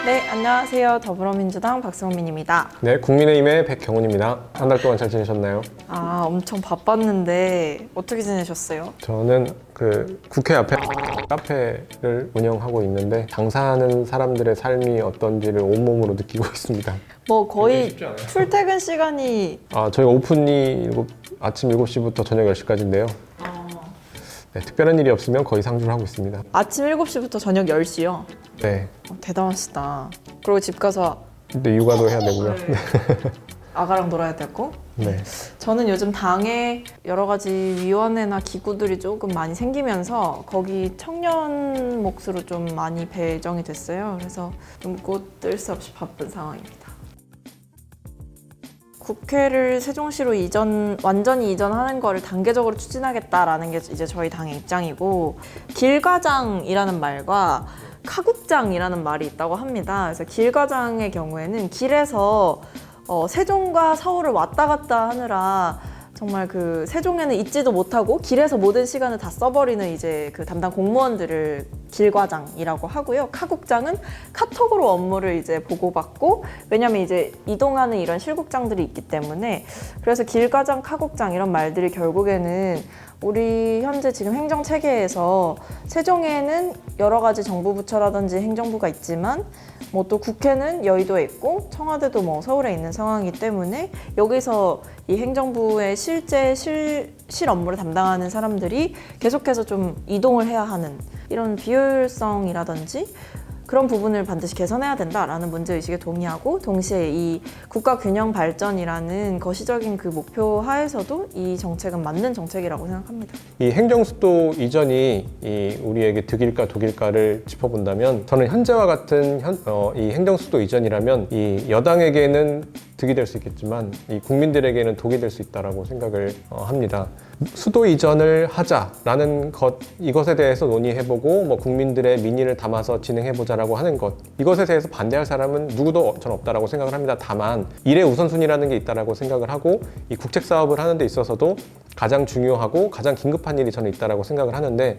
네, 안녕하세요. 더불어민주당 박승민입니다. 네, 국민의힘의 백경훈입니다. 한 달 동안 잘 지내셨나요? 엄청 바빴는데 어떻게 지내셨어요? 저는 국회 앞에 카페를 운영하고 있는데 장사하는 사람들의 삶이 어떤지를 온몸으로 느끼고 있습니다. 뭐 거의 출퇴근 시간이 저희가 오픈이 아침 7시부터 저녁 10시까지인데요. 네, 특별한 일이 없으면 거의 상주를 하고 있습니다. 아침 7시부터 저녁 10시요? 네, 대단하시다. 그리고 집 가서 근데 육아도 해야 되고요. 아가랑 놀아야 되고. 네. 저는 요즘 당에 여러 가지 위원회나 기구들이 조금 많이 생기면서 거기 청년 몫으로 좀 많이 배정이 됐어요. 그래서 눈꽃 뜰 새 없이 바쁜 상황입니다. 국회를 세종시로 완전히 이전하는 거를 단계적으로 추진하겠다라는 게 이제 저희 당의 입장이고, 길과장이라는 말과 카국장이라는 말이 있다고 합니다. 그래서 길과장의 경우에는 길에서 세종과 서울을 왔다 갔다 하느라 정말 그 세종에는 있지도 못하고 길에서 모든 시간을 다 써버리는 이제 그 담당 공무원들을 길과장이라고 하고요. 카국장은 카톡으로 업무를 이제 보고받고, 왜냐면 이제 이동하는 이런 실국장들이 있기 때문에, 그래서 길과장, 카국장 이런 말들이 결국에는 우리 현재 지금 행정 체계에서 세종에는 여러 가지 정부 부처라든지 행정부가 있지만 뭐 또 국회는 여의도에 있고 청와대도 뭐 서울에 있는 상황이기 때문에 여기서 이 행정부의 실제 실 업무를 담당하는 사람들이 계속해서 좀 이동을 해야 하는 이런 비효율성이라든지 그런 부분을 반드시 개선해야 된다라는 문제의식에 동의하고, 동시에 이 국가 균형 발전이라는 거시적인 그 목표 하에서도 이 정책은 맞는 정책이라고 생각합니다. 이 행정수도 이전이 우리에게 득일까 독일까를 짚어본다면, 저는 현재와 같은 이 행정수도 이전이라면 이 여당에게는 득이 될 수 있겠지만 이 국민들에게는 독이 될 수 있다고 생각을 합니다. 수도 이전을 하자라는 이것에 대해서 논의해보고 뭐 국민들의 민의를 담아서 진행해보자라고 하는 것, 이것에 대해서 반대할 사람은 누구도 전 없다라고 생각을 합니다. 다만 일의 우선순위라는 게 있다라고 생각을 하고, 이 국책 사업을 하는 데 있어서도 가장 중요하고 가장 긴급한 일이 저는 있다라고 생각을 하는데,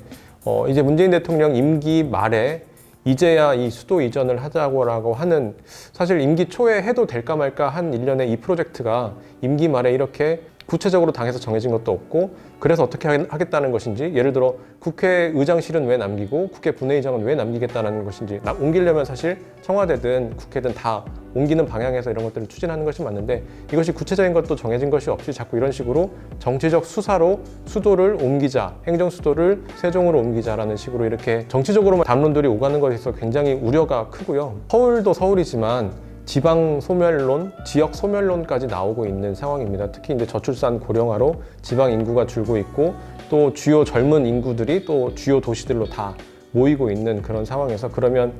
이제 문재인 대통령 임기 말에 이제야 이 수도 이전을 하자고 하는, 사실 임기 초에 해도 될까 말까 한 일련의 이 프로젝트가 임기 말에 이렇게 구체적으로 당에서 정해진 것도 없고, 그래서 어떻게 하겠다는 것인지, 예를 들어 국회의장실은 왜 남기고 국회 분회의장은 왜 남기겠다는 것인지, 옮기려면 사실 청와대든 국회든 다 옮기는 방향에서 이런 것들을 추진하는 것이 맞는데, 이것이 구체적인 것도 정해진 것이 없이 자꾸 이런 식으로 정치적 수사로 수도를 옮기자, 행정수도를 세종으로 옮기자라는 식으로 이렇게 정치적으로만 담론들이 오가는 것에서 굉장히 우려가 크고요. 서울도 서울이지만 지방 소멸론, 지역 소멸론까지 나오고 있는 상황입니다. 특히 이제 저출산 고령화로 지방 인구가 줄고 있고, 또 주요 젊은 인구들이 또 주요 도시들로 다 모이고 있는 그런 상황에서, 그러면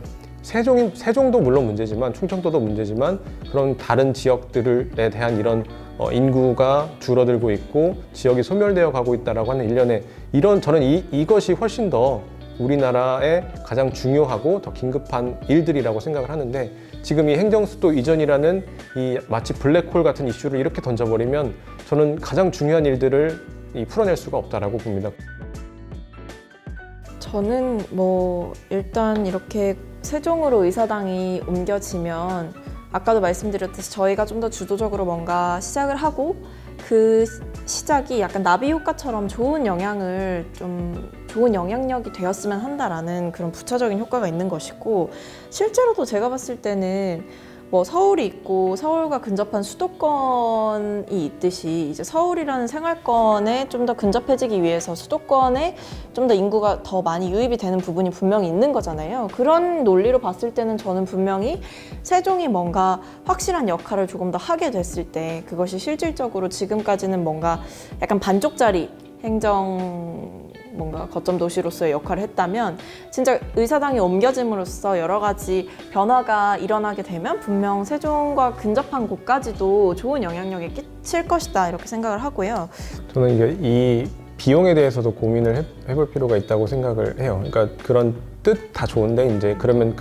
세종도 물론 문제지만 충청도도 문제지만 그런 다른 지역들에 대한 이런 인구가 줄어들고 있고 지역이 소멸되어 가고 있다라고 하는 일련의 저는 이것이 훨씬 더 우리나라의 가장 중요하고 더 긴급한 일들이라고 생각을 하는데, 지금 이 행정수도 이전이라는 이 마치 블랙홀 같은 이슈를 이렇게 던져버리면 저는 가장 중요한 일들을 풀어낼 수가 없다라고 봅니다. 저는 뭐 일단 이렇게 세종으로 의사당이 옮겨지면 아까도 말씀드렸듯이 저희가 좀 더 주도적으로 뭔가 시작을 하고, 그 시작이 약간 나비 효과처럼 좋은 영향력이 되었으면 한다라는 그런 부차적인 효과가 있는 것이고, 실제로도 제가 봤을 때는 뭐 서울이 있고 서울과 근접한 수도권이 있듯이 이제 서울이라는 생활권에 좀 더 근접해지기 위해서 수도권에 좀 더 인구가 더 많이 유입이 되는 부분이 분명히 있는 거잖아요. 그런 논리로 봤을 때는 저는 분명히 세종이 뭔가 확실한 역할을 조금 더 하게 됐을 때, 그것이 실질적으로 지금까지는 뭔가 약간 반쪽짜리 행정 뭔가 거점 도시로서의 역할을 했다면, 진짜 의사당이 옮겨짐으로써 여러 가지 변화가 일어나게 되면 분명 세종과 근접한 곳까지도 좋은 영향력이 끼칠 것이다, 이렇게 생각을 하고요. 저는 이게 이 비용에 대해서도 고민을 해볼 필요가 있다고 생각을 해요. 그러니까 그런 뜻 다 좋은데, 이제 그러면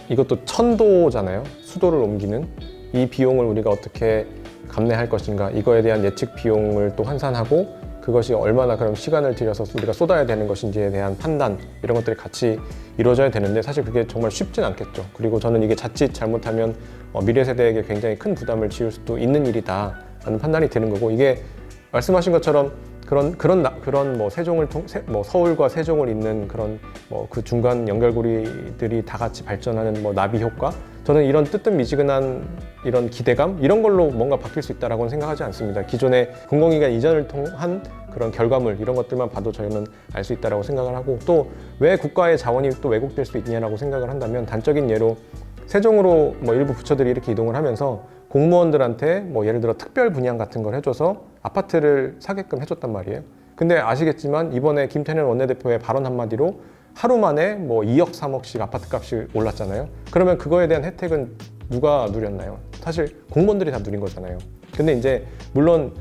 이것도 천도잖아요. 수도를 옮기는 이 비용을 우리가 어떻게 감내할 것인가, 이거에 대한 예측 비용을 또 환산하고 그것이 얼마나 그럼 시간을 들여서 우리가 쏟아야 되는 것인지에 대한 판단 이런 것들이 같이 이루어져야 되는데 사실 그게 정말 쉽진 않겠죠. 그리고 저는 이게 자칫 잘못하면 미래 세대에게 굉장히 큰 부담을 지을 수도 있는 일이다라는 판단이 드는 거고 이게 말씀하신 것처럼 그런 뭐 세종을 뭐 서울과 세종을 잇는 그런 뭐 그 중간 연결고리들이 다 같이 발전하는 뭐 나비 효과 저는 이런 뜨뜻미지근한 이런 기대감 이런 걸로 뭔가 바뀔 수 있다라고는 생각하지 않습니다. 기존의 공공기관 이전을 통한 그런 결과물 이런 것들만 봐도 저희는 알 수 있다라고 생각을 하고 또 왜 국가의 자원이 또 왜곡될 수 있냐라고 생각을 한다면 단적인 예로 세종으로 뭐 일부 부처들이 이렇게 이동을 하면서 공무원들한테 뭐 예를 들어 특별 분양 같은 걸 해줘서 아파트를 사게끔 해줬단 말이에요. 근데 아시겠지만 이번에 김태년 원내대표의 발언 한마디로 하루 만에 뭐 2억, 3억씩 아파트 값이 올랐잖아요. 그러면 그거에 대한 혜택은 누가 누렸나요? 사실 공무원들이 다 누린 거잖아요. 근데 이제 물론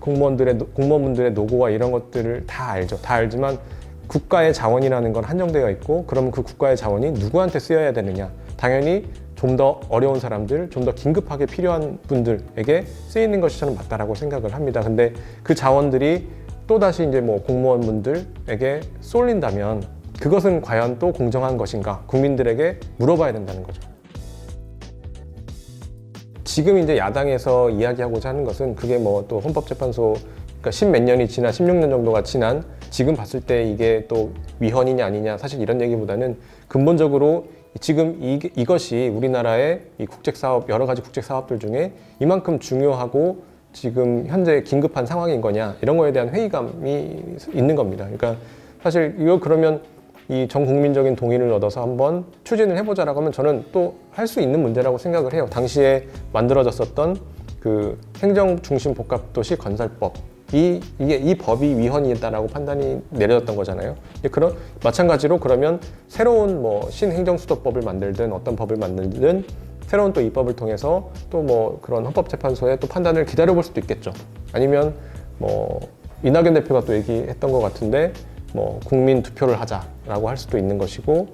공무원분들의 노고와 이런 것들을 다 알죠. 다 알지만 국가의 자원이라는 건 한정되어 있고 그러면 그 국가의 자원이 누구한테 쓰여야 되느냐? 당연히 좀 더 어려운 사람들, 좀 더 긴급하게 필요한 분들에게 쓰이는 것이 저는 맞다라고 생각을 합니다. 근데 그 자원들이 또다시 이제 뭐 공무원분들에게 쏠린다면 그것은 과연 또 공정한 것인가? 국민들에게 물어봐야 된다는 거죠. 지금 이제 야당에서 이야기하고자 하는 것은 그게 뭐 또 헌법재판소 그러니까 10몇 년이 지난 16년 정도가 지난 지금 봤을 때 이게 또 위헌이냐 아니냐 사실 이런 얘기보다는 근본적으로 지금 이것이 우리나라의 이 국책사업 여러 가지 국책사업들 중에 이만큼 중요하고 지금 현재 긴급한 상황인 거냐 이런 거에 대한 회의감이 있는 겁니다. 그러니까 사실 이거 그러면 이 전 국민적인 동의를 얻어서 한번 추진을 해보자라고 하면 저는 또 할 수 있는 문제라고 생각을 해요. 당시에 만들어졌었던 그 행정중심 복합도시 건설법 이 법이 위헌이다라고 판단이 내려졌던 거잖아요. 그런 마찬가지로 그러면 새로운 뭐 신행정수도법을 만들든 어떤 법을 만들든 새로운 또 입법을 통해서 또 뭐 그런 헌법재판소의 또 판단을 기다려볼 수도 있겠죠. 아니면 뭐 이낙연 대표가 또 얘기했던 것 같은데 뭐 국민 투표를 하자라고 할 수도 있는 것이고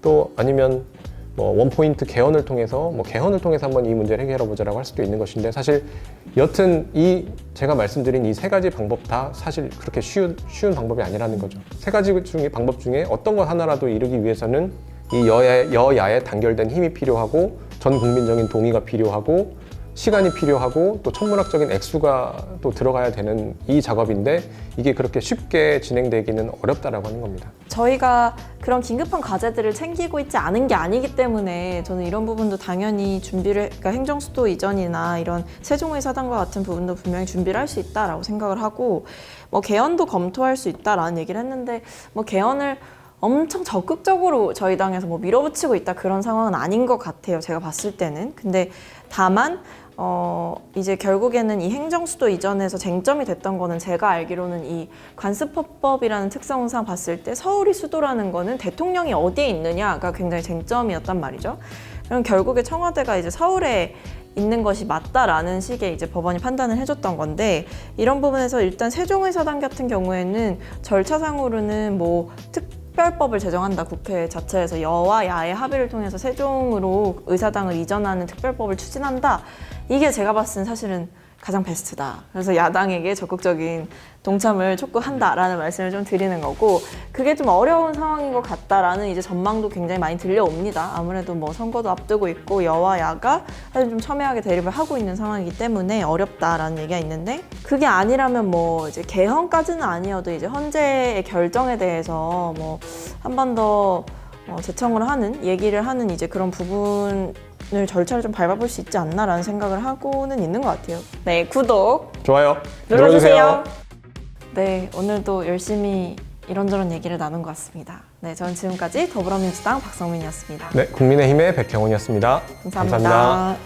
또 아니면 뭐 원포인트 개헌을 통해서 한번 이 문제를 해결해 보자라고 할 수도 있는 것인데 사실 여튼 이 제가 말씀드린 이 세 가지 방법 다 사실 그렇게 쉬운 방법이 아니라는 거죠. 세 가지 중에 방법 중에 어떤 것 하나라도 이루기 위해서는 이 여야의 단결된 힘이 필요하고 전 국민적인 동의가 필요하고 시간이 필요하고 또 천문학적인 액수가 또 들어가야 되는 이 작업인데 이게 그렇게 쉽게 진행되기는 어렵다라고 하는 겁니다. 저희가 그런 긴급한 과제들을 챙기고 있지 않은 게 아니기 때문에 저는 이런 부분도 당연히 그러니까 행정수도 이전이나 이런 세종의사당과 같은 부분도 분명히 준비를 할 수 있다라고 생각을 하고 뭐 개헌도 검토할 수 있다라는 얘기를 했는데 뭐 개헌을 엄청 적극적으로 저희 당에서 뭐 밀어붙이고 있다 그런 상황은 아닌 것 같아요. 제가 봤을 때는. 근데 다만 이제 결국에는 이 행정수도 이전에서 쟁점이 됐던 거는 제가 알기로는 이 관습헌법이라는 특성상 봤을 때 서울이 수도라는 거는 대통령이 어디에 있느냐가 굉장히 쟁점이었단 말이죠. 그럼 결국에 청와대가 이제 서울에 있는 것이 맞다라는 식의 이제 법원이 판단을 해줬던 건데 이런 부분에서 일단 세종의사당 같은 경우에는 절차상으로는 뭐 특별법을 제정한다 국회 자체에서 여와 야의 합의를 통해서 세종으로 의사당을 이전하는 특별법을 추진한다. 이게 제가 봤을 땐 사실은 가장 베스트다. 그래서 야당에게 적극적인 동참을 촉구한다라는 말씀을 좀 드리는 거고 그게 좀 어려운 상황인 것 같다라는 이제 전망도 굉장히 많이 들려옵니다. 아무래도 뭐 선거도 앞두고 있고 여와 야가 사실 좀 첨예하게 대립을 하고 있는 상황이기 때문에 어렵다라는 얘기가 있는데 그게 아니라면 뭐 이제 개헌까지는 아니어도 이제 헌재의 결정에 대해서 뭐 한 번 더 재청을 하는 얘기를 하는 이제 그런 부분을 절차를 좀 밟아볼 수 있지 않나라는 생각을 하고는 있는 것 같아요. 네, 구독, 좋아요 눌러주세요. 네, 오늘도 열심히 이런저런 얘기를 나눈 것 같습니다. 네, 저는 지금까지 더불어민주당 박성민이었습니다. 네, 국민의힘의 백형훈이었습니다. 감사합니다.